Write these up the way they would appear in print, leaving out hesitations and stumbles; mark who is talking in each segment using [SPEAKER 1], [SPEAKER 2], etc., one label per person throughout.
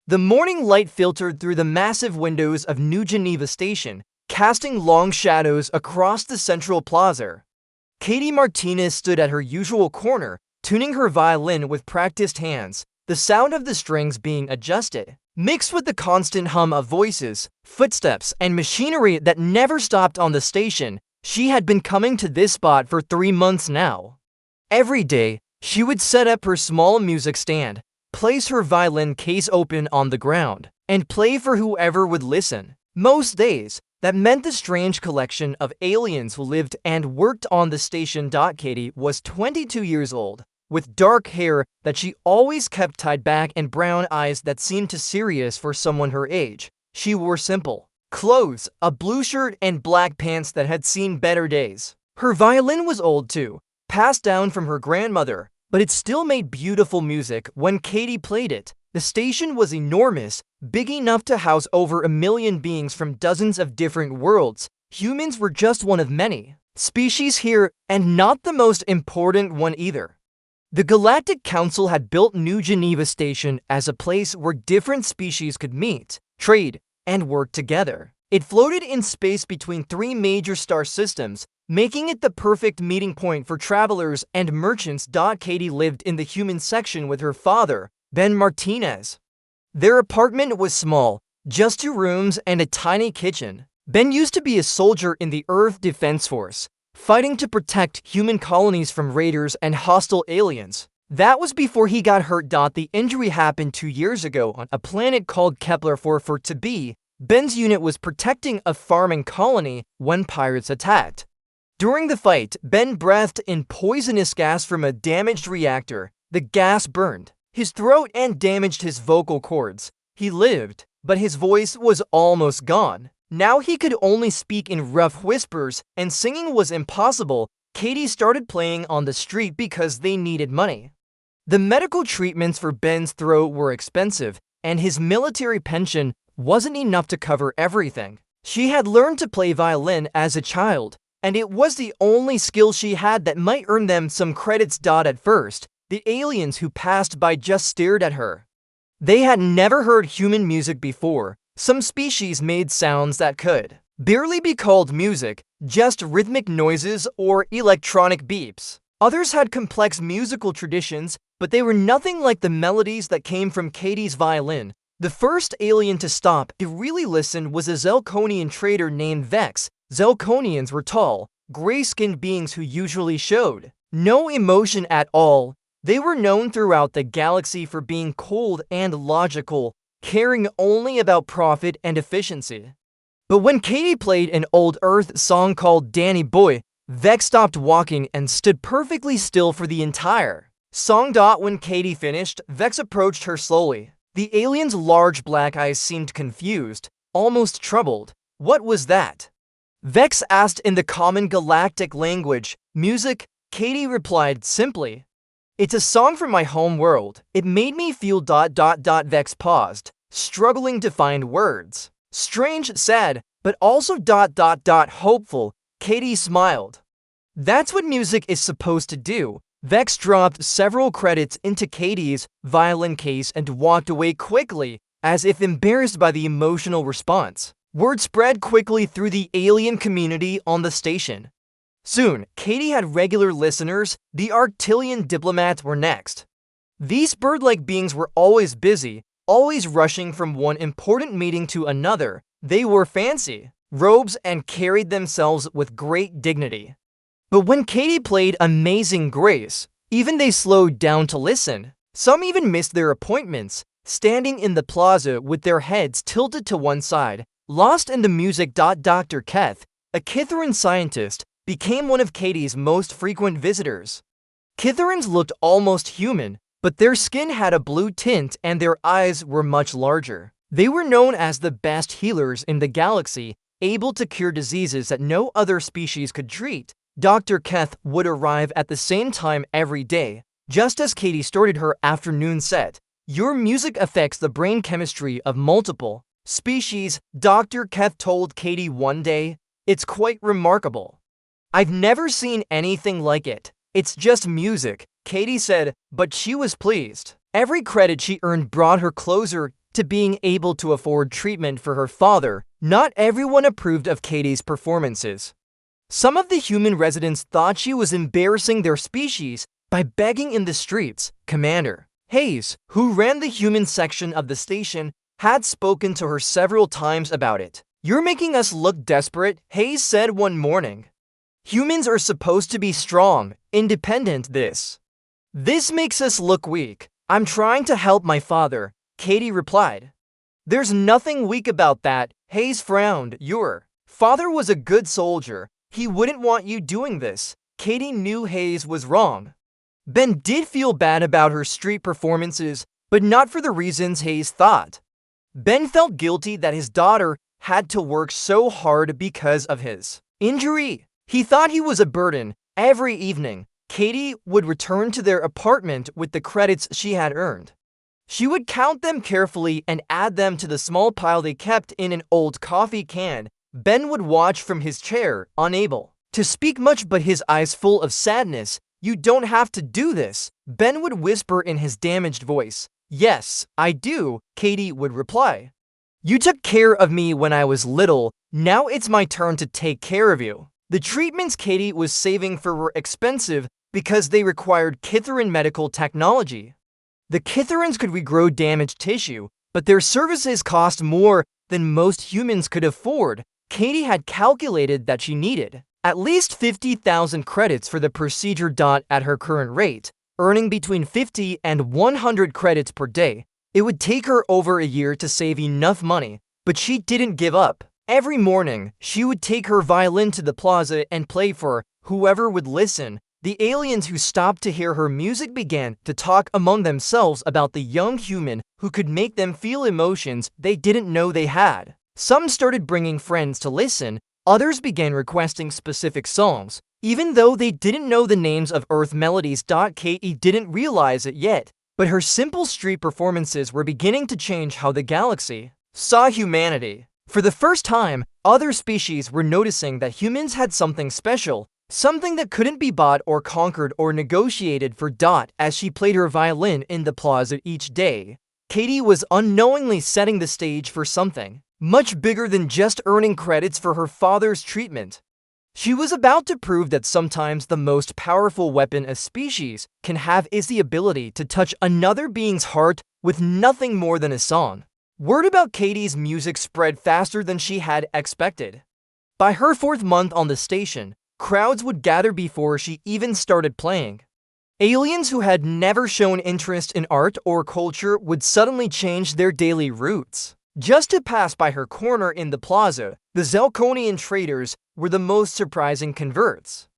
[SPEAKER 1] The morning light filtered through the massive windows of New Geneva Station, casting long shadows across the central plaza. Katie Martinez stood at her usual corner, tuning her violin with practiced hands, the sound of the strings being adjusted, mixed with the constant hum of voices, footsteps, and machinery that never stopped on the station. She had been coming to this spot for 3 months now. Every day, she would set up her small music stand, place her violin case open on the ground, and play for whoever would listen. Most days, that meant the strange collection of aliens who lived and worked on the station. Katie was 22 years old, with dark hair that she always kept tied back and brown eyes that seemed too serious for someone her age. She wore simple clothes, a blue shirt and black pants that had seen better days. Her violin was old too, passed down from her grandmother, but it still made beautiful music when Katie played it. The station was enormous, big enough to house over 1 million beings from dozens of different worlds. Humans were just one of many species here, and not the most important one either. The Galactic Council had built New Geneva Station as a place where different species could meet, trade, and work together. It floated in space between 3 major star systems, making it the perfect meeting point for travelers and merchants. Katie lived in the human section with her father, Ben Martinez. Their apartment was small, just 2 rooms and a tiny kitchen. Ben used to be a soldier in the Earth Defense Force, fighting to protect human colonies from raiders and hostile aliens. That was before he got hurt. The injury happened 2 years ago on a planet called Kepler 4b. Ben's unit was protecting a farming colony when pirates attacked. During the fight, Ben breathed in poisonous gas from a damaged reactor. The gas burned his throat and damaged his vocal cords. He lived, but his voice was almost gone. Now he could only speak in rough whispers, and singing was impossible. Katie started playing on the street because they needed money. The medical treatments for Ben's throat were expensive, and his military pension wasn't enough to cover everything. She had learned to play violin as a child, and it was the only skill she had that might earn them some credits. At first, the aliens who passed by just stared at her. They had never heard human music before. Some species made sounds that could barely be called music, just rhythmic noises or electronic beeps. Others had complex musical traditions, but they were nothing like the melodies that came from Katie's violin. The first alien to stop to really listen was a Zelkonian trader named Vex. Zelkonians were tall, gray-skinned beings who usually showed no emotion at all. They were known throughout the galaxy for being cold and logical, caring only about profit and efficiency. But when Katie played an old Earth song called Danny Boy, Vex stopped walking and stood perfectly still for the entire song. When Katie finished, Vex approached her slowly. The alien's large black eyes seemed confused, almost troubled. "What was that?" Vex asked in the common galactic language. "Music," Katie replied simply. "It's a song from my home world. It made me feel ... Vex paused, struggling to find words. "Strange, sad, but also ... hopeful." Katie smiled. "That's what music is supposed to do." Vex dropped several credits into Katie's violin case and walked away quickly, as if embarrassed by the emotional response. Word spread quickly through the alien community on the station. Soon, Katie had regular listeners. The Arctilian diplomats were next. These bird-like beings were always busy, always rushing from one important meeting to another. They wore fancy robes and carried themselves with great dignity. But when Katie played Amazing Grace, even they slowed down to listen. Some even missed their appointments, standing in the plaza with their heads tilted to one side, lost in the music. Dr. Keth, a Kitharan scientist, became one of Katie's most frequent visitors. Kitharans looked almost human, but their skin had a blue tint and their eyes were much larger. They were known as the best healers in the galaxy, able to cure diseases that no other species could treat. Dr. Keth would arrive at the same time every day, just as Katie started her afternoon set. "Your music affects the brain chemistry of multiple species," Dr. Keth told Katie one day. "It's quite remarkable. I've never seen anything like it. It's just music," Katie said, but she was pleased. Every credit she earned brought her closer to being able to afford treatment for her father, not everyone approved of Katie's performances. Some of the human residents thought she was embarrassing their species by begging in the streets. Commander Hayes, who ran the human section of the station, had spoken to her several times about it. "You're making us look desperate," Hayes said one morning. "Humans are supposed to be strong, independent. This makes us look weak." "I'm trying to help my father," Katie replied. "There's nothing weak about that," Hayes frowned. "Your father was a good soldier. He wouldn't want you doing this." Katie knew Hayes was wrong. Ben did feel bad about her street performances, but not for the reasons Hayes thought. Ben felt guilty that his daughter had to work so hard because of his injury. He thought he was a burden. Every evening, Katie would return to their apartment with the credits she had earned. She would count them carefully and add them to the small pile they kept in an old coffee can. Ben would watch from his chair, unable to speak much but his eyes full of sadness. "You don't have to do this," Ben would whisper in his damaged voice. "Yes, I do," Katie would reply. "You took care of me when I was little. Now it's my turn to take care of you." The treatments Katie was saving for were expensive because they required Kitharin medical technology. The Kitharins could regrow damaged tissue, but their services cost more than most humans could afford. Katie had calculated that she needed at least 50,000 credits for the procedure. At her current rate, earning between 50 and 100 credits per day, it would take her over a year to save enough money, but she didn't give up. Every morning, she would take her violin to the plaza and play for whoever would listen. The aliens who stopped to hear her music began to talk among themselves about the young human who could make them feel emotions they didn't know they had. Some started bringing friends to listen. Others began requesting specific songs, even though they didn't know the names of Earth melodies. Katie didn't realize it yet, but her simple street performances were beginning to change how the galaxy saw humanity. For the first time, other species were noticing that humans had something special, something that couldn't be bought or conquered or negotiated for. As she played her violin in the plaza each day, Katie was unknowingly setting the stage for something much bigger than just earning credits for her father's treatment. She was about to prove that sometimes the most powerful weapon a species can have is the ability to touch another being's heart with nothing more than a song. Word about Katie's music spread faster than she had expected. By her 4th month on the station, crowds would gather before she even started playing. Aliens who had never shown interest in art or culture would suddenly change their daily routes just to pass by her corner in the plaza. The Zelkonian traders were the most surprising converts.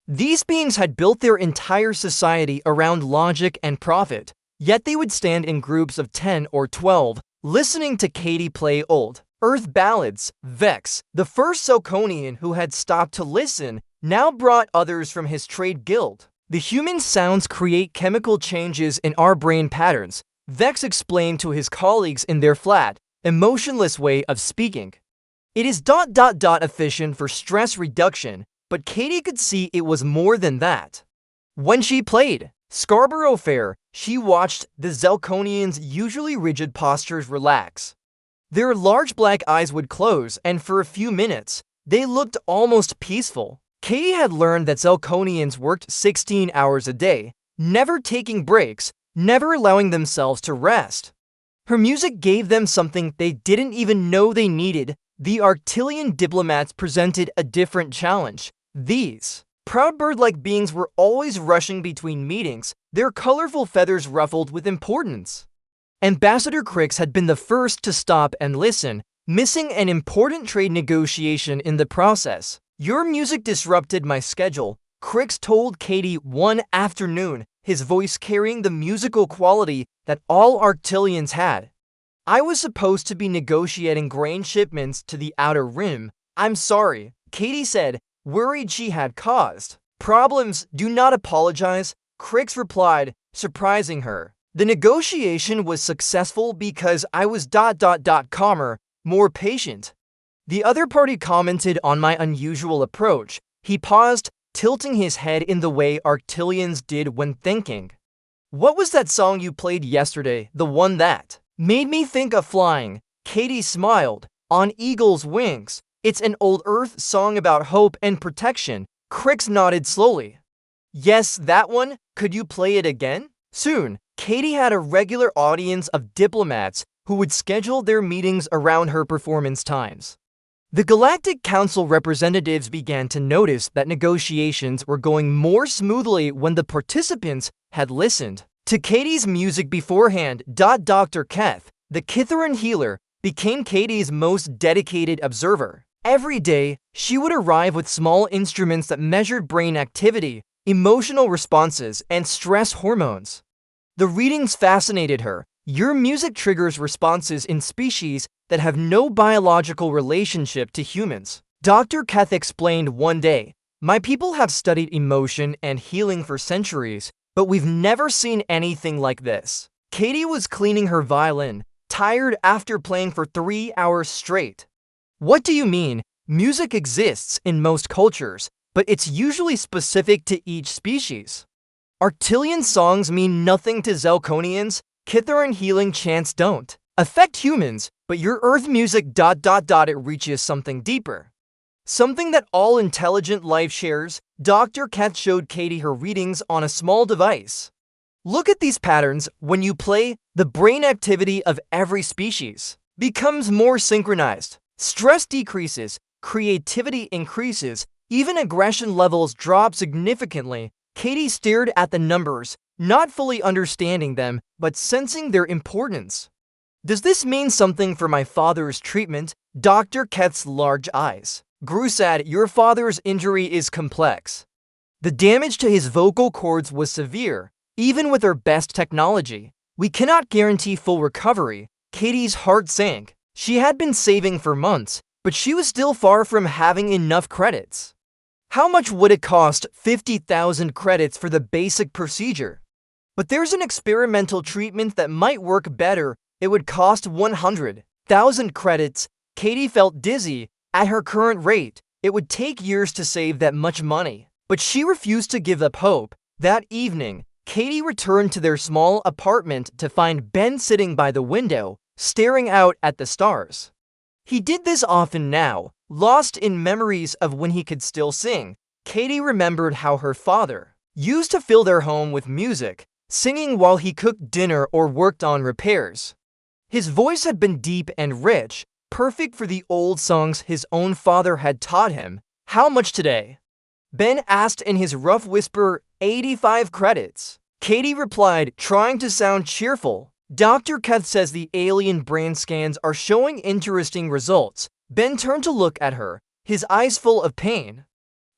[SPEAKER 1] These beings had built their entire society around logic and profit, yet they would stand in groups of 10 or 12, listening to Katie play old Earth ballads. Vex, the first Zelkonian who had stopped to listen, now brought others from his trade guild. "The human sounds create chemical changes in our brain patterns," Vex explained to his colleagues in their flat, emotionless way of speaking. "It is efficient for stress reduction," but Katie could see it was more than that. When she played Scarborough Fair, she watched the Zelkonians' usually rigid postures relax. Their large black eyes would close, and for a few minutes, they looked almost peaceful. Katie had learned that Zelkonians worked 16 hours a day, never taking breaks, never allowing themselves to rest. Her music gave them something they didn't even know they needed. The Arctilian diplomats presented a different challenge. These proud bird-like beings were always rushing between meetings, their colorful feathers ruffled with importance. Ambassador Crix had been the first to stop and listen, missing an important trade negotiation in the process. "Your music disrupted my schedule," Crix told Katie one afternoon, his voice carrying the musical quality that all Arctilians had. "I was supposed to be negotiating grain shipments to the Outer Rim. I'm sorry," Katie said, worried she had caused problems. "Do not apologize," Crix replied, surprising her. "The negotiation was successful because I was calmer, more patient." The other party commented on my unusual approach. He paused, tilting his head in the way Arctilians did when thinking. "What was that song you played yesterday, the one that Made me think of flying. Katie smiled. On eagle's wings. It's an old Earth song about hope and protection. Crix nodded slowly. Yes, that one. Could you play it again? Soon, Katie had a regular audience of diplomats who would schedule their meetings around her performance times. The Galactic Council representatives began to notice that negotiations were going more smoothly when the participants had listened to Katie's music beforehand. Dr. Keth, the Kitharan healer, became Katie's most dedicated observer. Every day, she would arrive with small instruments that measured brain activity, emotional responses, and stress hormones. The readings fascinated her. Your music triggers responses in species that have no biological relationship to humans. Dr. Keth explained one day, my people have studied emotion and healing for centuries, but we've never seen anything like this. Katie was cleaning her violin, tired after playing for 3 hours straight. What do you mean? Music exists in most cultures, but it's usually specific to each species. Arcturian songs mean nothing to Zelkonians. Kitharan healing chants don't affect humans, but your Earth music ... it reaches something deeper. Something that all intelligent life shares. Dr. Keth showed Katie her readings on a small device. Look at these patterns. When you play, the brain activity of every species becomes more synchronized. Stress decreases, creativity increases, even aggression levels drop significantly. Katie stared at the numbers, not fully understanding them, but sensing their importance. Does this mean something for my father's treatment? Dr. Keth's large eyes grew sad. Your father's injury is complex. The damage to his vocal cords was severe. Even with our best technology, we cannot guarantee full recovery. Katie's heart sank. She had been saving for months, but she was still far from having enough credits. How much would it cost? 50,000 credits for the basic procedure. But there's an experimental treatment that might work better. It would cost 100,000 credits. Katie felt dizzy. At her current rate, it would take years to save that much money. But she refused to give up hope. That evening, Katie returned to their small apartment to find Ben sitting by the window, staring out at the stars. He did this often now, lost in memories of when he could still sing. Katie remembered how her father used to fill their home with music, singing while he cooked dinner or worked on repairs. His voice had been deep and rich, perfect for the old songs his own father had taught him. How much today? Ben asked in his rough whisper. 85 credits. Katie replied, trying to sound cheerful. Dr. Keth says the alien brain scans are showing interesting results. Ben turned to look at her, his eyes full of pain.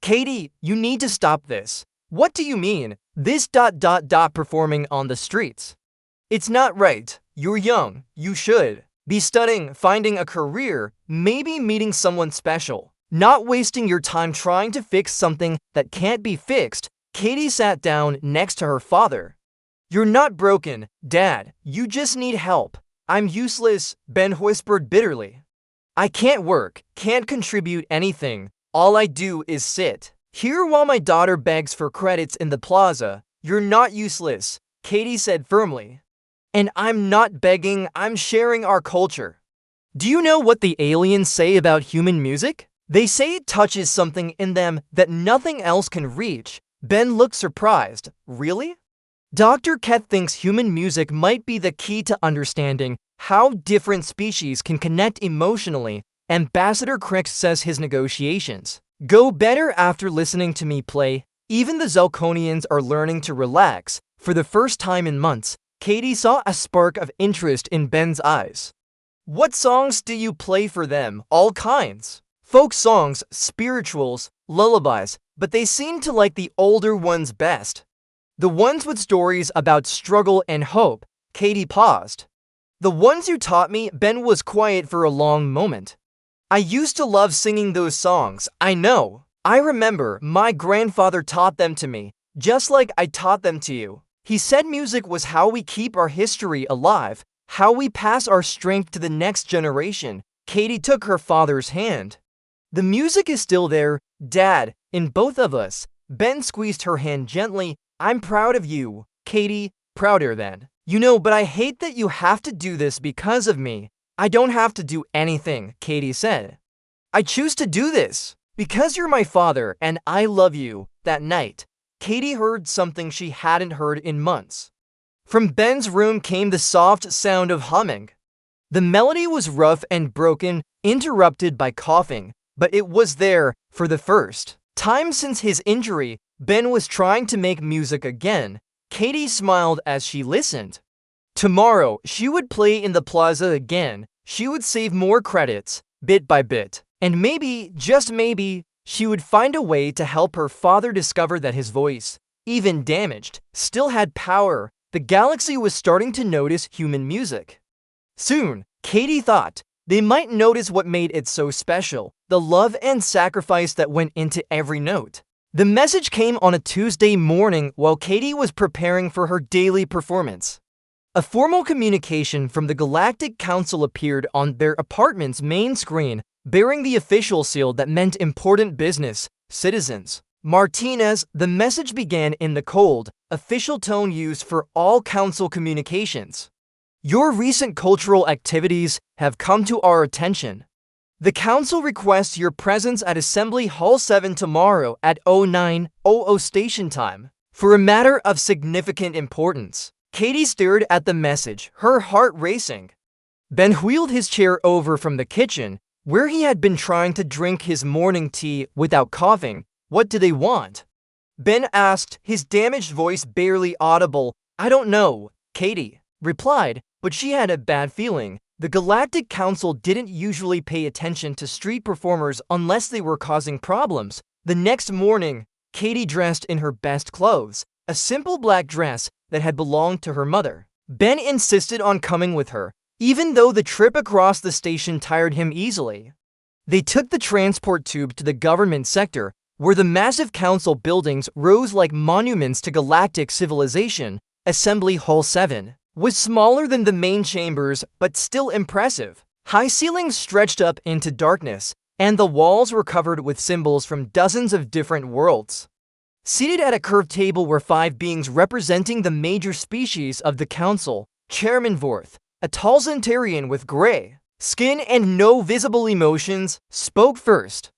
[SPEAKER 1] Katie, you need to stop this. What do you mean? This ... performing on the streets. It's not right. You're young. You should be studying, finding a career, maybe meeting someone special. Not wasting your time trying to fix something that can't be fixed. Katie sat down next to her father. You're not broken, Dad. You just need help. I'm useless, Ben whispered bitterly. I can't work, can't contribute anything. All I do is sit here while my daughter begs for credits in the plaza. You're not useless, Katie said firmly. And I'm not begging, I'm sharing our culture. Do you know what the aliens say about human music? They say it touches something in them that nothing else can reach. Ben looked surprised. Really? Dr. Keth thinks human music might be the key to understanding how different species can connect emotionally. Ambassador Crix says his negotiations go better after listening to me play. Even the Zelkonians are learning to relax. For the first time in months, Katie saw a spark of interest in Ben's eyes. What songs do you play for them? All kinds. Folk songs, spirituals, lullabies, but they seem to like the older ones best. The ones with stories about struggle and hope. Katie paused. The ones you taught me. Ben was quiet for a long moment. I used to love singing those songs. I know. I remember my grandfather taught them to me, just like I taught them to you. He said music was how we keep our history alive, how we pass our strength to the next generation. Katie took her father's hand. The music is still there, Dad, in both of us. Ben squeezed her hand gently. I'm proud of you, Katie, prouder than But I hate that you have to do this because of me. I don't have to do anything, Katie said. I choose to do this because you're my father and I love you. That night, Katie heard something she hadn't heard in months. From Ben's room came the soft sound of humming. The melody was rough and broken, interrupted by coughing, but it was there. For the first time since his injury, Ben was trying to make music again. Katie smiled as she listened. Tomorrow, she would play in the plaza again. She would save more credits, bit by bit. And maybe, just maybe, she would find a way to help her father discover that his voice, even damaged, still had power. The galaxy was starting to notice human music. Soon, Katie thought, they might notice what made it so special, the love and sacrifice that went into every note. The message came on a Tuesday morning while Katie was preparing for her daily performance. A formal communication from the Galactic Council appeared on their apartment's main screen, bearing the official seal that meant important business, citizens. Martinez, the message began in the cold, official tone used for all council communications. Your recent cultural activities have come to our attention. The council requests your presence at Assembly Hall 7 tomorrow at 09:00 station time for a matter of significant importance. Katie stared at the message, her heart racing. Ben wheeled his chair over from the kitchen, where he had been trying to drink his morning tea without coughing. What do they want? Ben asked, his damaged voice barely audible. I don't know, Katie replied, but she had a bad feeling. The Galactic Council didn't usually pay attention to street performers unless they were causing problems. The next morning, Katie dressed in her best clothes, a simple black dress that had belonged to her mother. Ben insisted on coming with her, even though the trip across the station tired him easily. They took the transport tube to the government sector, where the massive council buildings rose like monuments to galactic civilization. Assembly Hall 7 was smaller than the main chambers, but still impressive. High ceilings stretched up into darkness, and the walls were covered with symbols from dozens of different worlds. Seated at a curved table were 5 beings representing the major species of the council. Chairman Vorth, a tall Zentarian with gray skin and no visible emotions, spoke first.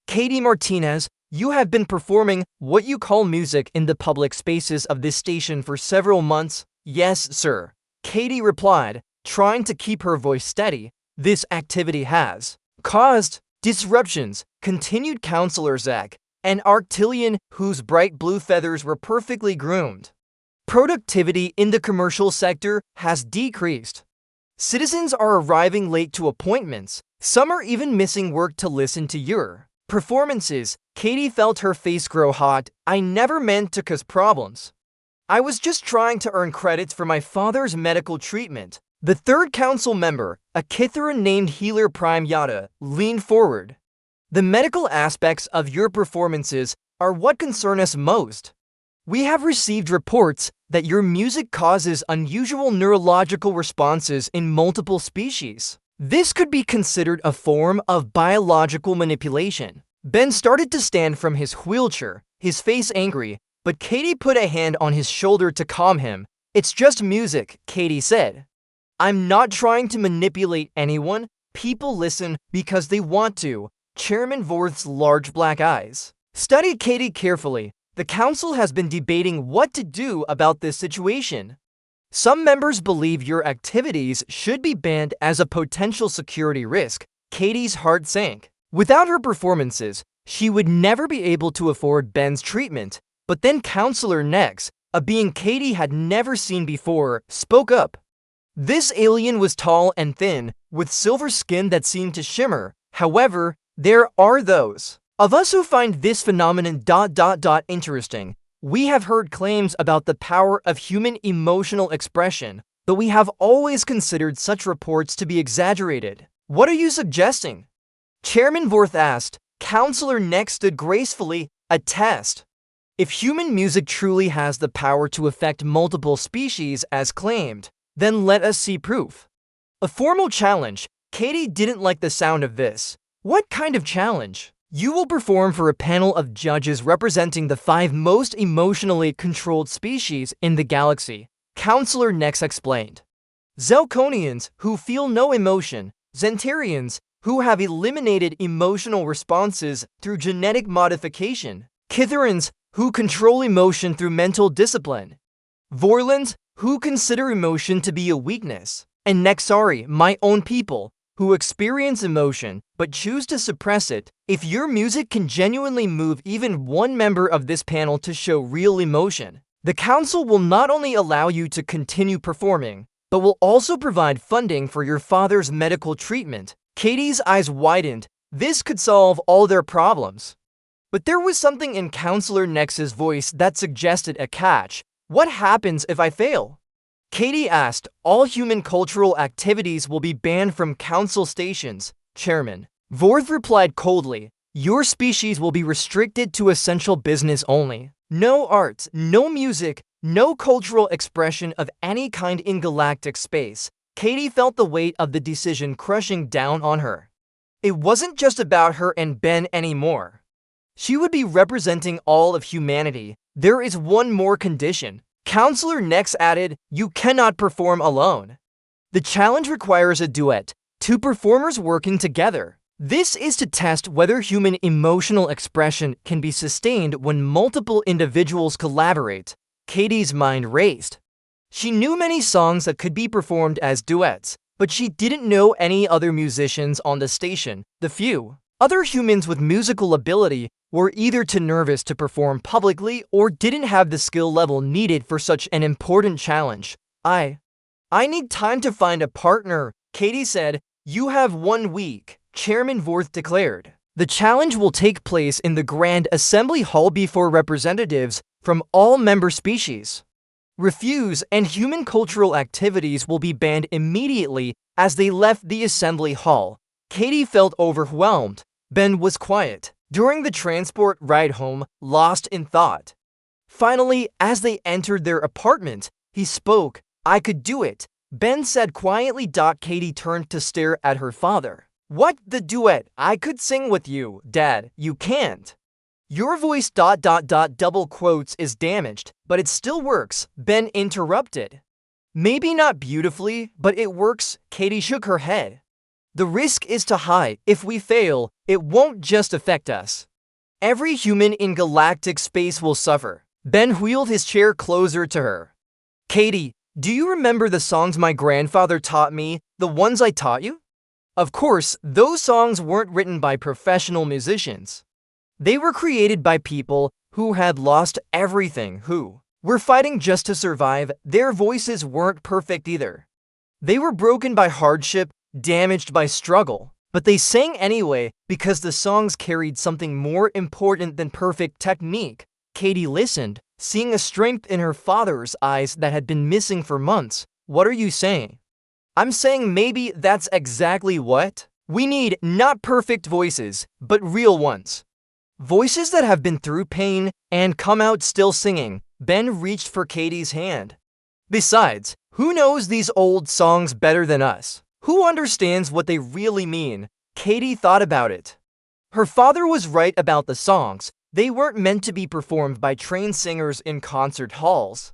[SPEAKER 1] Katie Martinez, you have been performing what you call music in the public spaces of this station for several months. Yes, sir, Katie replied, trying to keep her voice steady. This activity has caused disruptions, continued Counselor Zach, an Arctilian whose bright blue feathers were perfectly groomed. Productivity in the commercial sector has decreased. Citizens are arriving late to appointments. Some are even missing work to listen to your performances. Katie felt her face grow hot. I never meant to cause problems. I was just trying to earn credits for my father's medical treatment. The third council member, a Kithara named Healer Prime Yada, leaned forward. The medical aspects of your performances are what concern us most. We have received reports that your music causes unusual neurological responses in multiple species. This could be considered a form of biological manipulation. Ben started to stand from his wheelchair, his face angry, but Katie put a hand on his shoulder to calm him. It's just music, Katie said. I'm not trying to manipulate anyone. People listen because they want to. Chairman Vorth's large black eyes studied Katie carefully. The council has been debating what to do about this situation. Some members believe your activities should be banned as a potential security risk. Katie's heart sank. Without her performances, she would never be able to afford Ben's treatment. But then Counselor Nex, a being Katie had never seen before, spoke up. This alien was tall and thin, with silver skin that seemed to shimmer. However, there are those of us who find this phenomenon interesting. We have heard claims about the power of human emotional expression, but we have always considered such reports to be exaggerated. What are you suggesting? Chairman Vorth asked. Counselor Nex stood gracefully. A test. If human music truly has the power to affect multiple species as claimed, then let us see proof. A formal challenge. Katie didn't like the sound of this. What kind of challenge? You will perform for a panel of judges representing the 5 most emotionally controlled species in the galaxy. Counselor next explained. Zelkonians, who feel no emotion, Zentarians, who have eliminated emotional responses through genetic modification, Kitharans, who control emotion through mental discipline, Vorlans, who consider emotion to be a weakness, and Nexari, my own people, who experience emotion but choose to suppress it. If your music can genuinely move even one member of this panel to show real emotion, the council will not only allow you to continue performing, but will also provide funding for your father's medical treatment. Katie's eyes widened. This could solve all their problems. But there was something in Counselor Nex's voice that suggested a catch. What happens if I fail? Katie asked. All human cultural activities will be banned from council stations, Chairman. Vorth replied coldly. Your species will be restricted to essential business only. No arts, no music, no cultural expression of any kind in galactic space. Katie felt the weight of the decision crushing down on her. It wasn't just about her and Ben anymore. She would be representing all of humanity. There is one more condition. Counselor Nex added, you cannot perform alone. The challenge requires a duet, two performers working together. This is to test whether human emotional expression can be sustained when multiple individuals collaborate. Katie's mind raced. She knew many songs that could be performed as duets, but she didn't know any other musicians on the station. The few other humans with musical ability were either too nervous to perform publicly or didn't have the skill level needed for such an important challenge. I need time to find a partner, Katie said. You have 1 week, Chairman Vorth declared. The challenge will take place in the Grand Assembly Hall before representatives from all member species. Refuse and human cultural activities will be banned immediately as they left the assembly hall. Katie felt overwhelmed. Ben was quiet during the transport ride home, lost in thought. Finally, as they entered their apartment, he spoke. I could do it, Ben said quietly. Katie turned to stare at her father. What, the duet? I could sing with you, Dad. You can't. Your voice ... double quotes is damaged, but it still works, Ben interrupted. Maybe not beautifully, but it works, Katie shook her head. The risk is too high. If we fail, it won't just affect us. Every human in galactic space will suffer. Ben wheeled his chair closer to her. Katie, do you remember the songs my grandfather taught me, the ones I taught you? Of course, those songs weren't written by professional musicians. They were created by people who had lost everything, who were fighting just to survive. Their voices weren't perfect either. They were broken by hardship, damaged by struggle, but they sang anyway because the songs carried something more important than perfect technique. Katie listened, seeing a strength in her father's eyes that had been missing for months. What are you saying? I'm saying maybe that's exactly what we need, not perfect voices, but real ones. Voices that have been through pain and come out still singing. Ben reached for Katie's hand. Besides, who knows these old songs better than us? Who understands what they really mean? Katie thought about it. Her father was right about the songs. They weren't meant to be performed by trained singers in concert halls.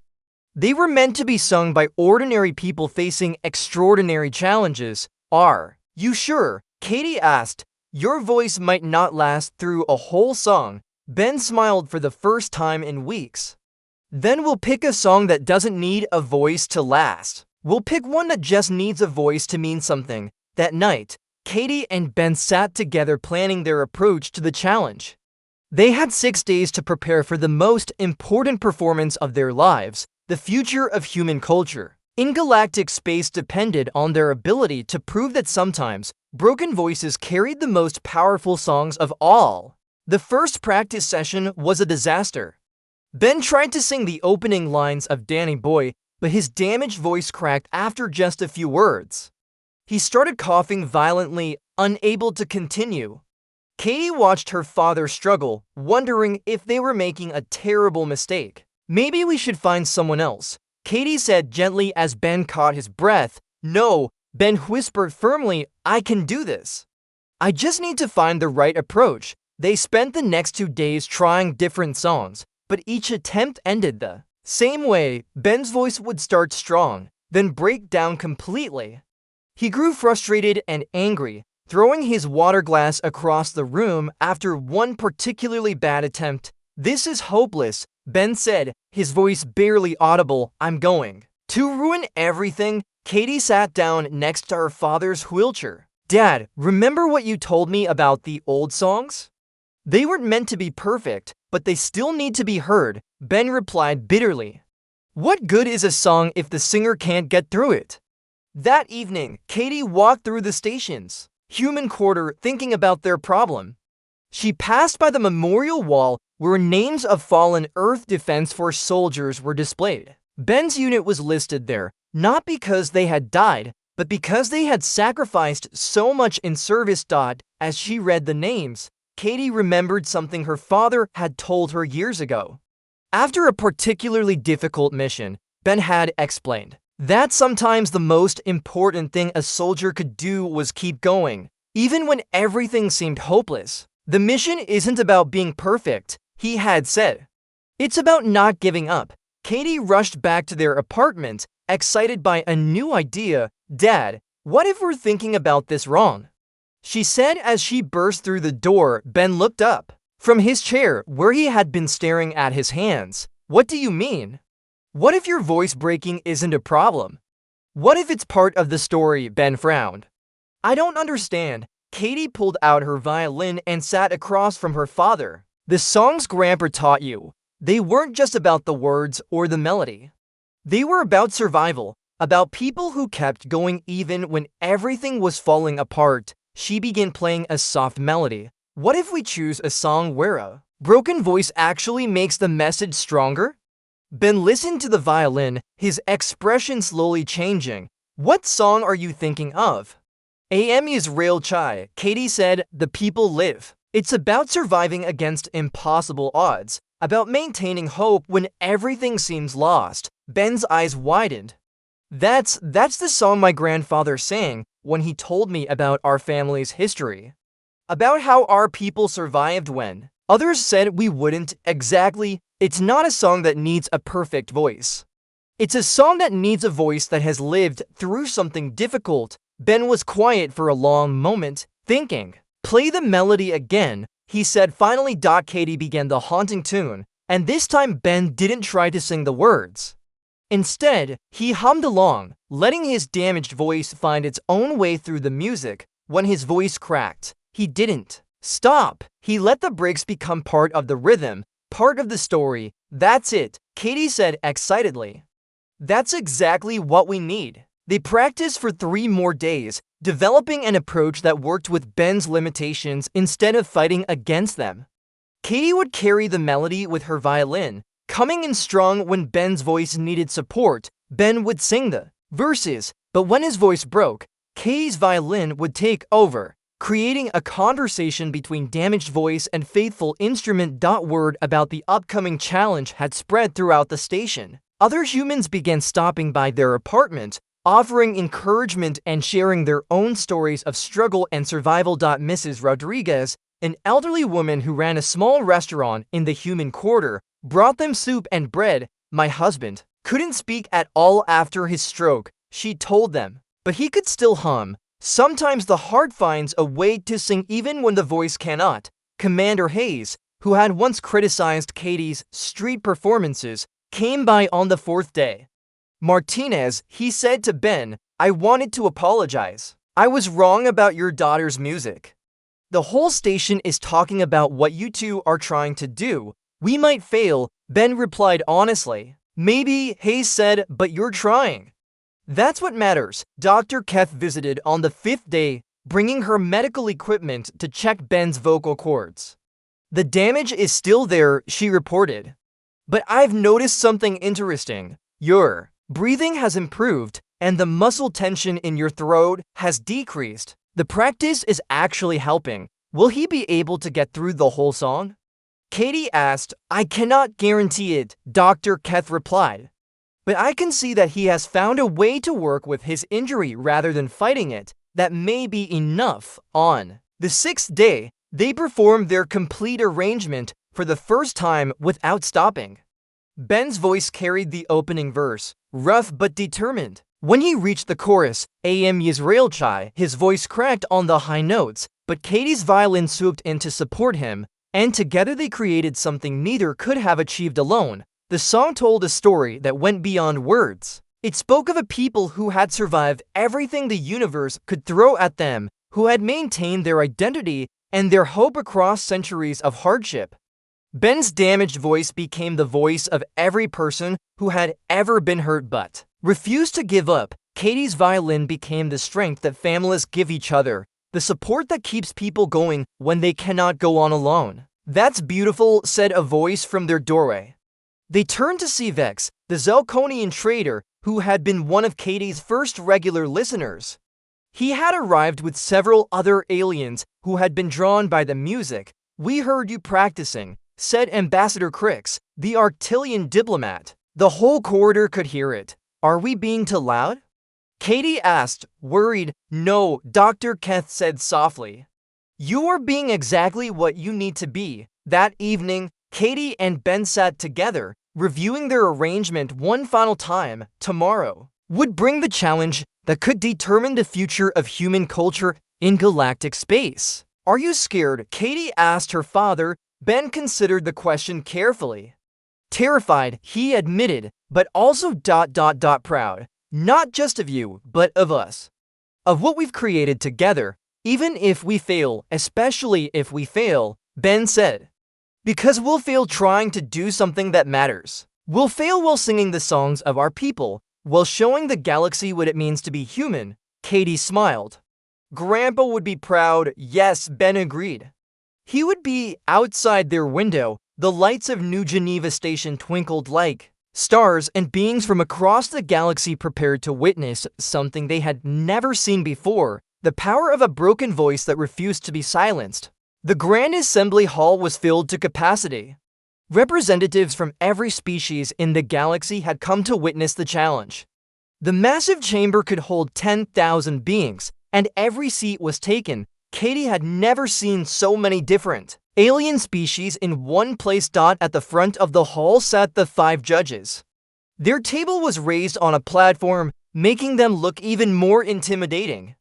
[SPEAKER 1] They were meant to be sung by ordinary people facing extraordinary challenges. Are you sure? Katie asked. Your voice might not last through a whole song. Ben smiled for the first time in weeks. Then we'll pick a song that doesn't need a voice to last. We'll pick one that just needs a voice to mean something. That night, Katie and Ben sat together planning their approach to the challenge. They had 6 days to prepare for the most important performance of their lives, the future of human culture. In galactic space depended on their ability to prove that sometimes broken voices carried the most powerful songs of all. The first practice session was a disaster. Ben tried to sing the opening lines of Danny Boy, but his damaged voice cracked after just a few words. He started coughing violently, unable to continue. Katie watched her father struggle, wondering if they were making a terrible mistake. Maybe we should find someone else, Katie said gently as Ben caught his breath. No, Ben whispered firmly, I can do this. I just need to find the right approach. They spent the next 2 days trying different songs, but each attempt ended the Same way, Ben's voice would start strong, then break down completely. He grew frustrated and angry, throwing his water glass across the room after one particularly bad attempt. "This is hopeless," Ben said, his voice barely audible. "I'm going to ruin everything." Katie sat down next to her father's wheelchair. "Dad, remember what you told me about the old songs? They weren't meant to be perfect, but they still need to be heard," Ben replied bitterly. "What good is a song if the singer can't get through it?" That evening, Katie walked through the station's human quarter thinking about their problem. She passed by the memorial wall where names of fallen Earth Defense Force soldiers were displayed. Ben's unit was listed there, not because they had died, but because they had sacrificed so much in service. As she read the names, Katie remembered something her father had told her years ago. After a particularly difficult mission, Ben had explained that sometimes the most important thing a soldier could do was keep going, even when everything seemed hopeless. "The mission isn't about being perfect," he had said. "It's about not giving up." Katie rushed back to their apartment, excited by a new idea. "Dad, what if we're thinking about this wrong?" she said as she burst through the door. Ben looked up from his chair where he had been staring at his hands. "What do you mean? What if your voice breaking isn't a problem? What if it's part of the story?" Ben frowned. "I don't understand." Katie pulled out her violin and sat across from her father. "The songs Grandpa taught you, they weren't just about the words or the melody. They were about survival, about people who kept going even when everything was falling apart." She began playing a soft melody. "What if we choose a song where a broken voice actually makes the message stronger?" Ben listened to the violin, his expression slowly changing. "What song are you thinking of?" "AM Yisrael Chai," Katie said. "The people live." It's about surviving against impossible odds, about maintaining hope when everything seems lost. Ben's eyes widened. That's the song my grandfather sang when he told me about our family's history. About how our people survived when others said we wouldn't." "Exactly. It's not a song that needs a perfect voice. It's a song that needs a voice that has lived through something difficult." Ben was quiet for a long moment, thinking. "Play the melody again," he said finally. Katie began the haunting tune, and this time Ben didn't try to sing the words. Instead, he hummed along, letting his damaged voice find its own way through the music. When his voice cracked, he didn't stop. He let the breaks become part of the rhythm, part of the story. "That's it," Katie said excitedly. "That's exactly what we need." They practiced for 3 more days, developing an approach that worked with Ben's limitations instead of fighting against them. Katie would carry the melody with her violin, coming in strong when Ben's voice needed support. Ben would sing the verses, but when his voice broke, Katie's violin would take over, creating a conversation between damaged voice and faithful instrument. Word about the upcoming challenge had spread throughout the station. Other humans began stopping by their apartment, offering encouragement and sharing their own stories of struggle and survival. Mrs. Rodriguez, an elderly woman who ran a small restaurant in the human quarter, brought them soup and bread. "My husband couldn't speak at all after his stroke," she told them, "but he could still hum. Sometimes the heart finds a way to sing even when the voice cannot." Commander Hayes, who had once criticized Katie's street performances, came by on the 4th day. "Martinez," he said to Ben, "I wanted to apologize. I was wrong about your daughter's music. The whole station is talking about what you two are trying to do. We might fail," Ben replied honestly. "Maybe," Hayes said, "but you're trying. That's what matters." Dr. Keth visited on the 5th day, bringing her medical equipment to check Ben's vocal cords. "The damage is still there," she reported. "But I've noticed something interesting. Your breathing has improved, and the muscle tension in your throat has decreased. The practice is actually helping. Will he be able to get through the whole song?" Katie asked. "I cannot guarantee it," Dr. Keth replied. "But I can see that he has found a way to work with his injury rather than fighting it. That may be enough." On the 6th day, they performed their complete arrangement for the first time without stopping. Ben's voice carried the opening verse, rough but determined. When he reached the chorus, Am Yisrael Chai, his voice cracked on the high notes, but Katie's violin swooped in to support him, and together they created something neither could have achieved alone. The song told a story that went beyond words. It spoke of a people who had survived everything the universe could throw at them, who had maintained their identity and their hope across centuries of hardship. Ben's damaged voice became the voice of every person who had ever been hurt but refused to give up. Katie's violin became the strength that families give each other, the support that keeps people going when they cannot go on alone. That's beautiful, said a voice from their doorway. They turned to see Vex, the Zelkonian trader, who had been one of Katie's first regular listeners. He had arrived with several other aliens who had been drawn by the music. We heard you practicing, said Ambassador Crix, the Arctilian diplomat. The whole corridor could hear it. Are we being too loud? Katie asked, worried. No, Dr. Keth said softly. You are being exactly what you need to be. That evening, Katie and Ben sat together, reviewing their arrangement one final time. Tomorrow would bring the challenge that could determine the future of human culture in galactic space. Are you scared? Katie asked her father. Ben considered the question carefully. Terrified, he admitted, but also proud. Not just of you, but of us. Of what we've created together, even if we fail, especially if we fail, Ben said. Because we'll fail trying to do something that matters. We'll fail while singing the songs of our people, while showing the galaxy what it means to be human. Katie smiled. Grandpa would be proud. Yes, Ben agreed. He would be outside their window. The lights of New Geneva Station twinkled like stars, and beings from across the galaxy prepared to witness something they had never seen before, the power of a broken voice that refused to be silenced. The Grand Assembly Hall was filled to capacity. Representatives from every species in the galaxy had come to witness the challenge. The massive chamber could hold 10,000 beings, and every seat was taken. Katie had never seen so many different alien species in one place. At the front of the hall sat the 5 judges. Their table was raised on a platform, making them look even more intimidating.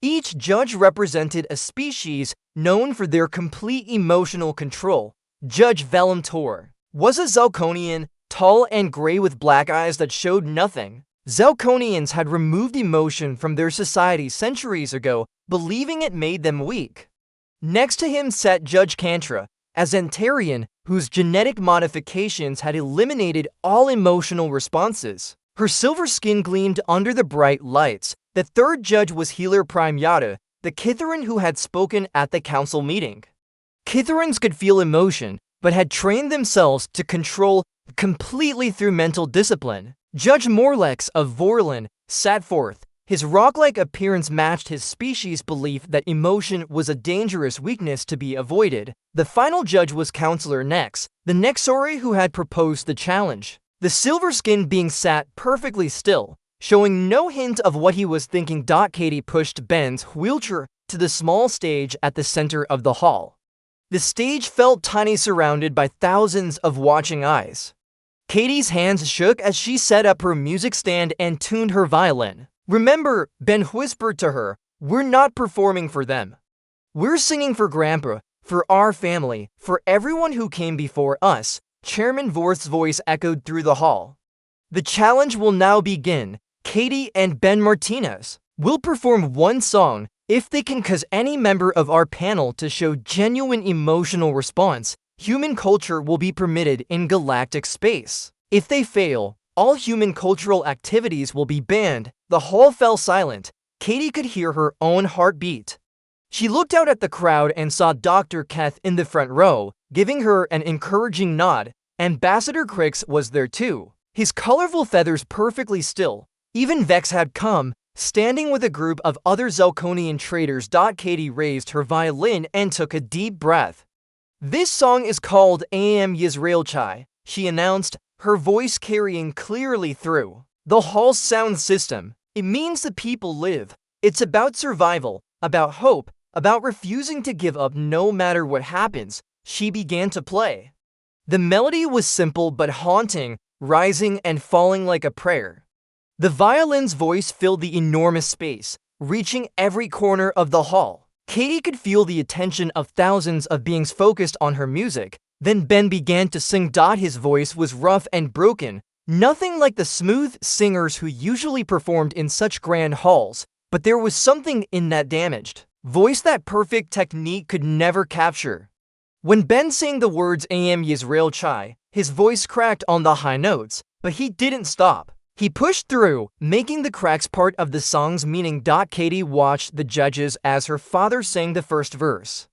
[SPEAKER 1] Each judge represented a species known for their complete emotional control. Judge Valentor was a Zelkonian, tall and gray with black eyes that showed nothing. Zelkonians had removed emotion from their society centuries ago, believing it made them weak. Next to him sat Judge Kantra, a Zentarian whose genetic modifications had eliminated all emotional responses. Her silver skin gleamed under the bright lights. The third judge was Healer Prime Yada, the Kitharan who had spoken at the council meeting. Kitharans could feel emotion, but had trained themselves to control completely through mental discipline. Judge Morlex of Vorlin sat forth. His rock-like appearance matched his species' belief that emotion was a dangerous weakness to be avoided. The final judge was Counselor Nex, the Nexori who had proposed the challenge. The silver-skinned being sat perfectly still, showing no hint of what he was thinking. Katie pushed Ben's wheelchair to the small stage at the center of the hall. The stage felt tiny, surrounded by thousands of watching eyes. Katie's hands shook as she set up her music stand and tuned her violin. Remember, Ben whispered to her, we're not performing for them. We're singing for Grandpa, for our family, for everyone who came before us. Chairman Vorth's voice echoed through the hall. The challenge will now begin. Katie and Ben Martinez will perform one song. If they can cause any member of our panel to show genuine emotional response, human culture will be permitted in galactic space. If they fail, all human cultural activities will be banned. The hall fell silent. Katie could hear her own heartbeat. She looked out at the crowd and saw Dr. Keth in the front row, giving her an encouraging nod. Ambassador Crix was there too, his colorful feathers perfectly still. Even Vex had come, standing with a group of other Zelkonian traders. Katie raised her violin and took a deep breath. This song is called Am Yisrael Chai, she announced, her voice carrying clearly through the hall's sound system. It means the people live. It's about survival, about hope, about refusing to give up no matter what happens. She began to play. The melody was simple but haunting, rising and falling like a prayer. The violin's voice filled the enormous space, reaching every corner of the hall. Katie could feel the attention of thousands of beings focused on her music. Then Ben began to sing. His voice was rough and broken, nothing like the smooth singers who usually performed in such grand halls, but there was something in that damaged voice that perfect technique could never capture. When Ben sang the words Am Yisrael Chai, his voice cracked on the high notes, but he didn't stop. He pushed through, making the cracks part of the song's meaning. Katie watched the judges as her father sang the first verse.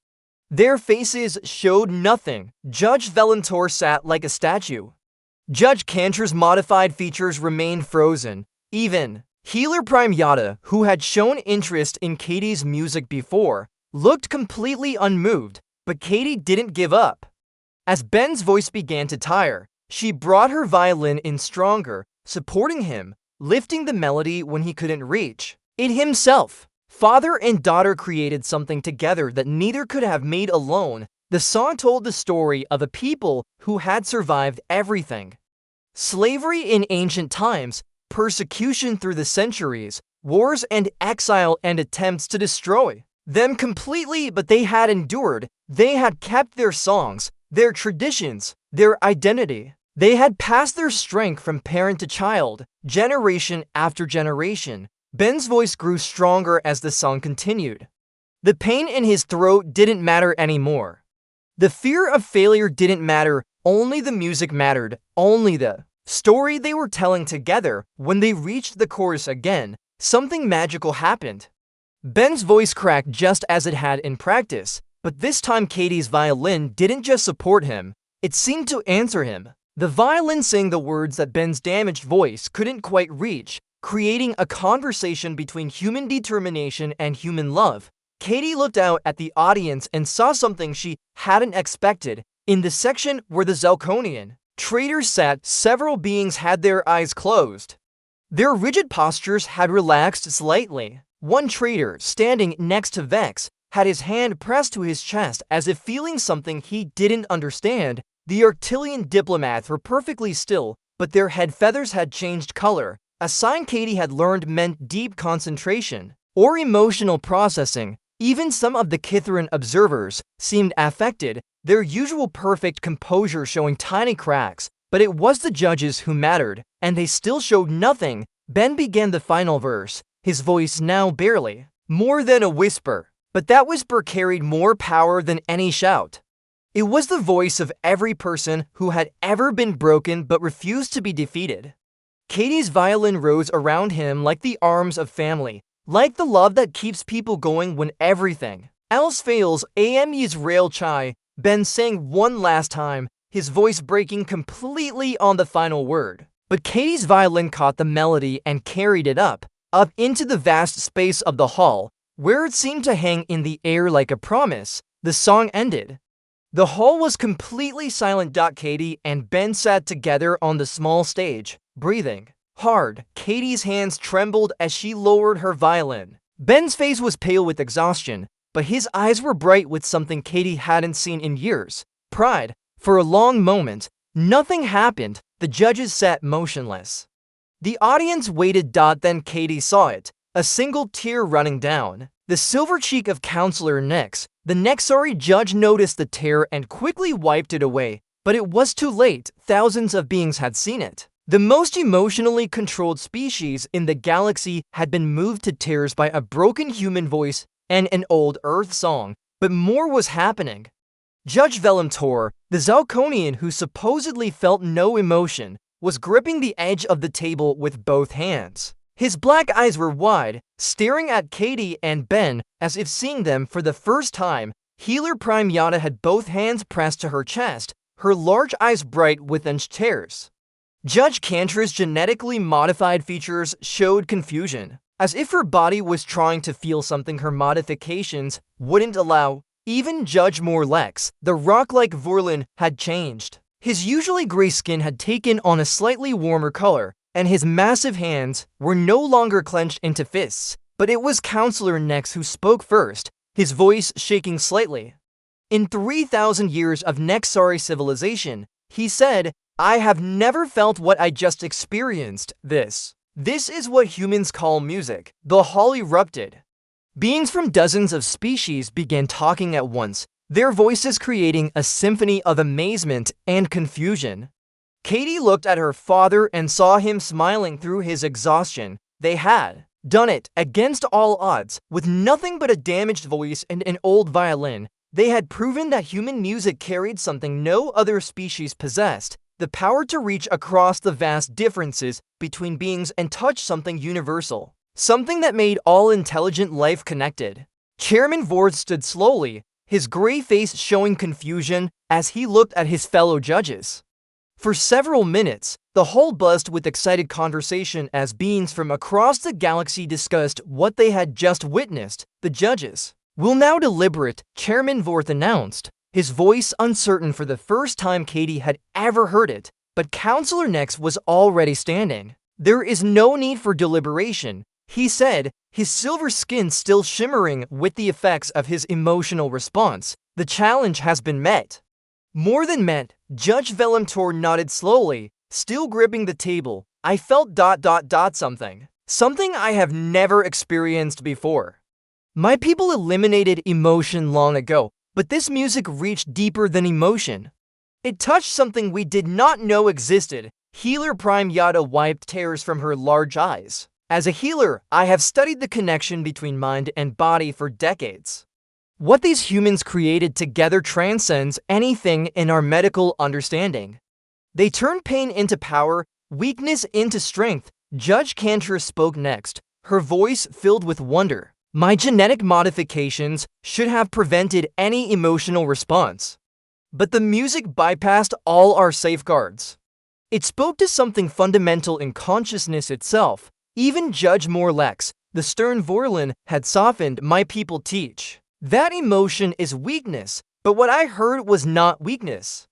[SPEAKER 1] Their faces showed nothing. Judge Valentor sat like a statue. Judge Cantor's modified features remained frozen. Even Healer Prime Yada, who had shown interest in Katie's music before, looked completely unmoved, but Katie didn't give up. As Ben's voice began to tire, she brought her violin in stronger, supporting him, lifting the melody when he couldn't reach it himself. Father and daughter created something together that neither could have made alone. The song told the story of a people who had survived everything. Slavery in ancient times, persecution through the centuries, wars and exile and attempts to destroy them completely, but they had endured. They had kept their songs, their traditions, their identity. They had passed their strength from parent to child, generation after generation. Ben's voice grew stronger as the song continued. The pain in his throat didn't matter anymore. The fear of failure didn't matter, only the music mattered, only the story they were telling together. When they reached the chorus again, something magical happened. Ben's voice cracked just as it had in practice, but this time Katie's violin didn't just support him, it seemed to answer him. The violin sang the words that Ben's damaged voice couldn't quite reach, creating a conversation between human determination and human love. Katie looked out at the audience and saw something she hadn't expected. In the section where the Zalconian traders sat, several beings had their eyes closed. Their rigid postures had relaxed slightly. One trader, standing next to Vex, had his hand pressed to his chest as if feeling something he didn't understand. The Arctilian diplomats were perfectly still, but their head feathers had changed color, a sign Katie had learned meant deep concentration or emotional processing. Even some of the Kithran observers seemed affected, their usual perfect composure showing tiny cracks, but it was the judges who mattered, and they still showed nothing. Ben began the final verse, his voice now barely more than a whisper, but that whisper carried more power than any shout. It was the voice of every person who had ever been broken but refused to be defeated. Katie's violin rose around him like the arms of family, like the love that keeps people going when everything else fails. Am Yisrael Chai, Ben sang one last time, his voice breaking completely on the final word. But Katie's violin caught the melody and carried it up into the vast space of the hall, where it seemed to hang in the air like a promise. The song ended. The hall was completely silent. Katie and Ben sat together on the small stage, breathing hard. Katie's hands trembled as she lowered her violin. Ben's face was pale with exhaustion, but his eyes were bright with something Katie hadn't seen in years, pride. For a long moment, nothing happened. The judges sat motionless. The audience waited. Then Katie saw it, a single tear running down the silver cheek of Counselor Nix. The Nexari judge noticed the tear and quickly wiped it away, but it was too late. Thousands of beings had seen it. The most emotionally controlled species in the galaxy had been moved to tears by a broken human voice and an old Earth song, but more was happening. Judge Velimtor, the Zalconian who supposedly felt no emotion, was gripping the edge of the table with both hands. His black eyes were wide, staring at Katie and Ben as if seeing them for the first time. Healer Prime Yada had both hands pressed to her chest, her large eyes bright with tears. Judge Cantor's genetically modified features showed confusion, as if her body was trying to feel something her modifications wouldn't allow. Even Judge Morlex, the rock-like Vorlin, had changed. His usually gray skin had taken on a slightly warmer color, and his massive hands were no longer clenched into fists. But it was Counselor Nex who spoke first, his voice shaking slightly. In 3,000 years of Nexari civilization, He said, "I have never felt what I just experienced, this. This is what humans call music." The hall erupted. Beings from dozens of species began talking at once, their voices creating a symphony of amazement and confusion. Katie looked at her father and saw him smiling through his exhaustion. They had done it against all odds, with nothing but a damaged voice and an old violin. They had proven that human music carried something no other species possessed, the power to reach across the vast differences between beings and touch something universal, something that made all intelligent life connected. Chairman Vord stood slowly, his gray face showing confusion as he looked at his fellow judges. For several minutes, the hall buzzed with excited conversation as beings from across the galaxy discussed what they had just witnessed. The judges will now deliberate, Chairman Vorth announced, his voice uncertain for the first time Katie had ever heard it, but Counselor Nex was already standing. "There is no need for deliberation," he said, his silver skin still shimmering with the effects of his emotional response. "The challenge has been met." More than met, Judge Velimtor nodded slowly, still gripping the table. "I felt something I have never experienced before. My people eliminated emotion long ago, but this music reached deeper than emotion. It touched something we did not know existed." Healer Prime Yada wiped tears from her large eyes. "As a healer, I have studied the connection between mind and body for decades. What these humans created together transcends anything in our medical understanding. They turned pain into power, weakness into strength." Judge Cantor spoke next, her voice filled with wonder. "My genetic modifications should have prevented any emotional response. But the music bypassed all our safeguards. It spoke to something fundamental in consciousness itself. Even Judge Morlex, the stern Vorlin, had softened. My people teach that emotion is weakness, but what I heard was not weakness.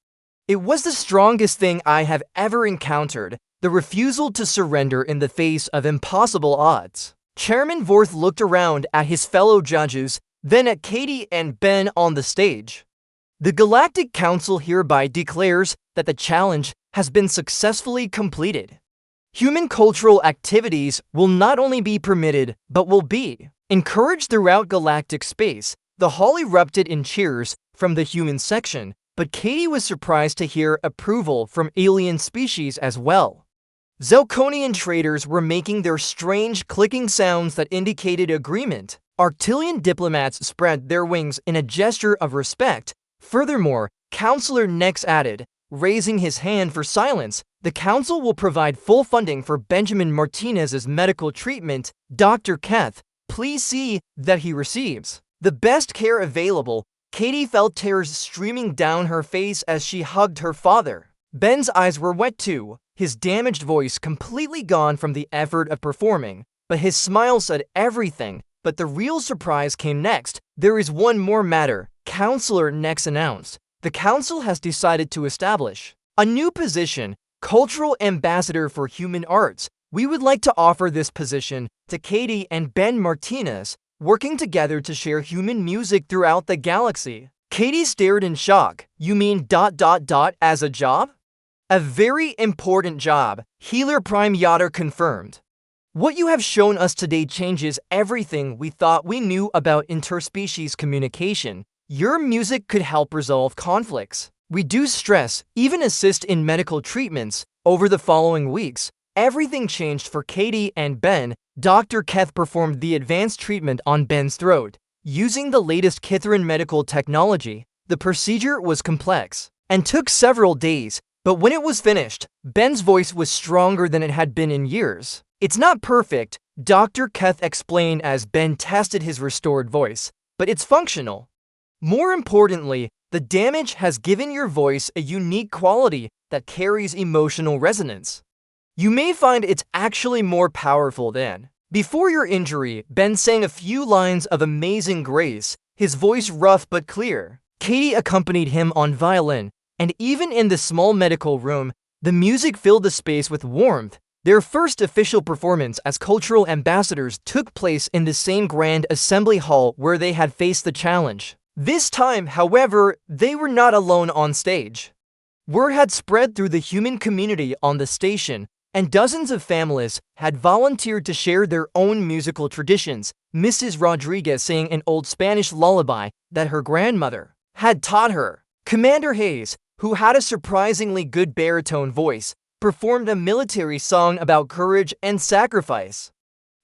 [SPEAKER 1] It was the strongest thing I have ever encountered, the refusal to surrender in the face of impossible odds." Chairman Vorth looked around at his fellow judges, then at Katie and Ben on the stage. "The Galactic Council hereby declares that the challenge has been successfully completed. Human cultural activities will not only be permitted, but will be encouraged throughout galactic space." The hall erupted in cheers from the human section, but Katie was surprised to hear approval from alien species as well. Zelkonian traders were making their strange clicking sounds that indicated agreement. Arctilian diplomats spread their wings in a gesture of respect. Furthermore, Counselor Nex added, raising his hand for silence, "The council will provide full funding for Benjamin Martinez's medical treatment. Dr. Keth, please see that he receives the best care available." Katie felt tears streaming down her face as she hugged her father. Ben's eyes were wet too, his damaged voice completely gone from the effort of performing, but his smile said everything. But the real surprise came next. "There is one more matter," Counselor Nex announced. "The council has decided to establish a new position, Cultural Ambassador for Human Arts. We would like to offer this position to Katie and Ben Martinez, working together to share human music throughout the galaxy." Katie stared in shock. "You mean ... as a job?" "A very important job," Healer Prime Yada confirmed. "What you have shown us today changes everything we thought we knew about interspecies communication. Your music could help resolve conflicts, reduce stress, even assist in medical treatments." Over the following weeks, everything changed for Katie and Ben. Dr. Keth performed the advanced treatment on Ben's throat. Using the latest Kithrin medical technology, the procedure was complex and took several days, but when it was finished, Ben's voice was stronger than it had been in years. "It's not perfect," Dr. Keth explained as Ben tested his restored voice, "but it's functional. More importantly, the damage has given your voice a unique quality that carries emotional resonance. You may find it's actually more powerful than before your injury." Ben sang a few lines of Amazing Grace, his voice rough but clear. Katie accompanied him on violin, and even in the small medical room, the music filled the space with warmth. Their first official performance as cultural ambassadors took place in the same grand assembly hall where they had faced the challenge. This time, however, they were not alone on stage. Word had spread through the human community on the station, and dozens of families had volunteered to share their own musical traditions. Mrs. Rodriguez sang an old Spanish lullaby that her grandmother had taught her. Commander Hayes, who had a surprisingly good baritone voice, performed a military song about courage and sacrifice.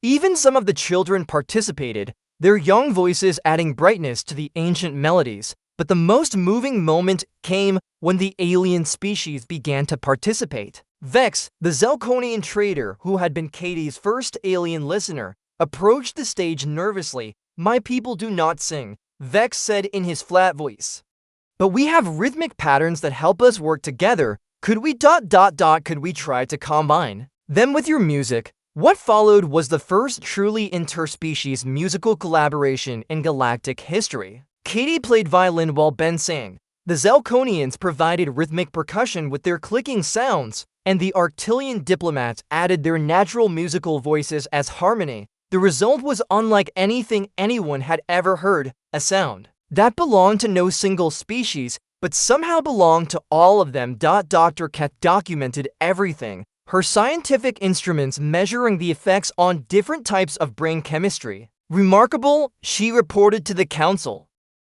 [SPEAKER 1] Even some of the children participated, their young voices adding brightness to the ancient melodies. But the most moving moment came when the alien species began to participate. Vex, the Zelkonian trader who had been Katie's first alien listener, approached the stage nervously. "My people do not sing," Vex said in his flat voice. "But we have rhythmic patterns that help us work together. Could we try to combine them with your music?" What followed was the first truly interspecies musical collaboration in galactic history. Katie played violin while Ben sang. The Zelkonians provided rhythmic percussion with their clicking sounds, and the Arctilian diplomats added their natural musical voices as harmony. The result was unlike anything anyone had ever heard, a sound that belonged to no single species, but somehow belonged to all of them. Dr. Ket documented everything, her scientific instruments measuring the effects on different types of brain chemistry. "Remarkable," she reported to the council.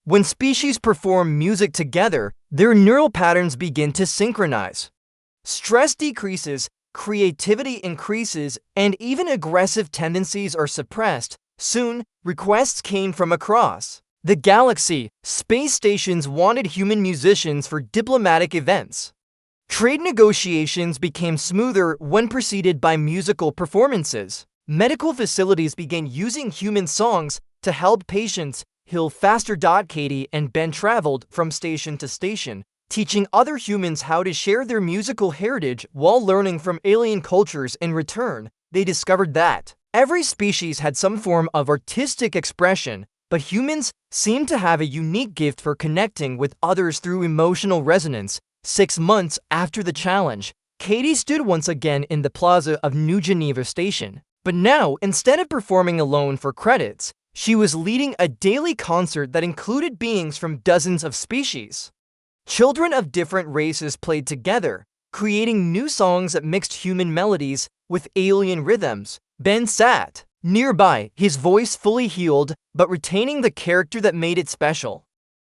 [SPEAKER 1] "When species perform music together, their neural patterns begin to synchronize. Stress decreases, creativity increases, and even aggressive tendencies are suppressed." Soon, requests came from across the galaxy. Space stations wanted human musicians for diplomatic events. Trade negotiations became smoother when preceded by musical performances. Medical facilities began using human songs to help patients heal faster. Katie and Ben traveled from station to station, teaching other humans how to share their musical heritage while learning from alien cultures. In return, they discovered that every species had some form of artistic expression, but humans seemed to have a unique gift for connecting with others through emotional resonance. 6 months after the challenge, Katie stood once again in the plaza of New Geneva Station. But now, instead of performing alone for credits, she was leading a daily concert that included beings from dozens of species. Children of different races played together, creating new songs that mixed human melodies with alien rhythms. Ben sat nearby, his voice fully healed, but retaining the character that made it special.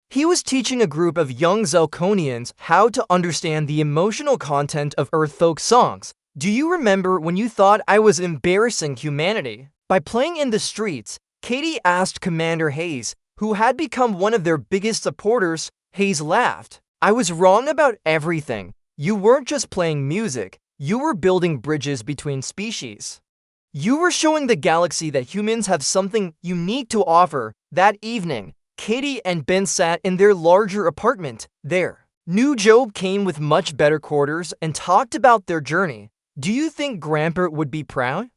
[SPEAKER 1] He was teaching a group of young Zelkonians how to understand the emotional content of Earth folk songs. "Do you remember when you thought I was embarrassing humanity by playing in the streets?" Katie asked Commander Hayes, who had become one of their biggest supporters. Hayes laughed. "I was wrong about everything. You weren't just playing music, you were building bridges between species. You were showing the galaxy that humans have something unique to offer." That evening, Katie and Ben sat in their larger apartment. Their new job came with much better quarters and talked about their journey. "Do you think Grandpa would be proud?"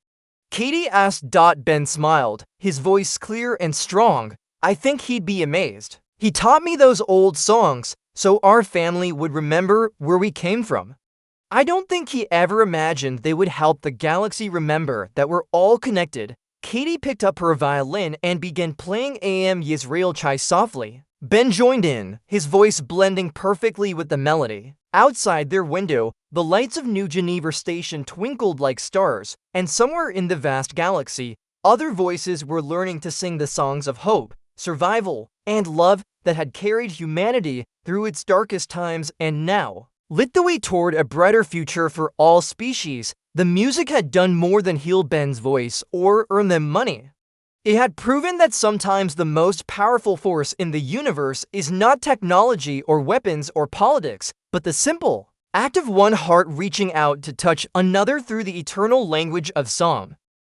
[SPEAKER 1] Katie asked. Ben smiled, his voice clear and strong. "I think he'd be amazed. He taught me those old songs, so our family would remember where we came from. I don't think he ever imagined they would help the galaxy remember that we're all connected." Katie picked up her violin and began playing Am Yisrael Chai softly. Ben joined in, his voice blending perfectly with the melody. Outside their window, the lights of New Geneva Station twinkled like stars, and somewhere in the vast galaxy, other voices were learning to sing the songs of hope, survival, and love that had carried humanity through its darkest times and now lit the way toward a brighter future for all species. The music had done more than heal Ben's voice or earn them money. It had proven that sometimes the most powerful force in the universe is not technology or weapons or politics, but the simple act of one heart reaching out to touch another through the eternal language of song.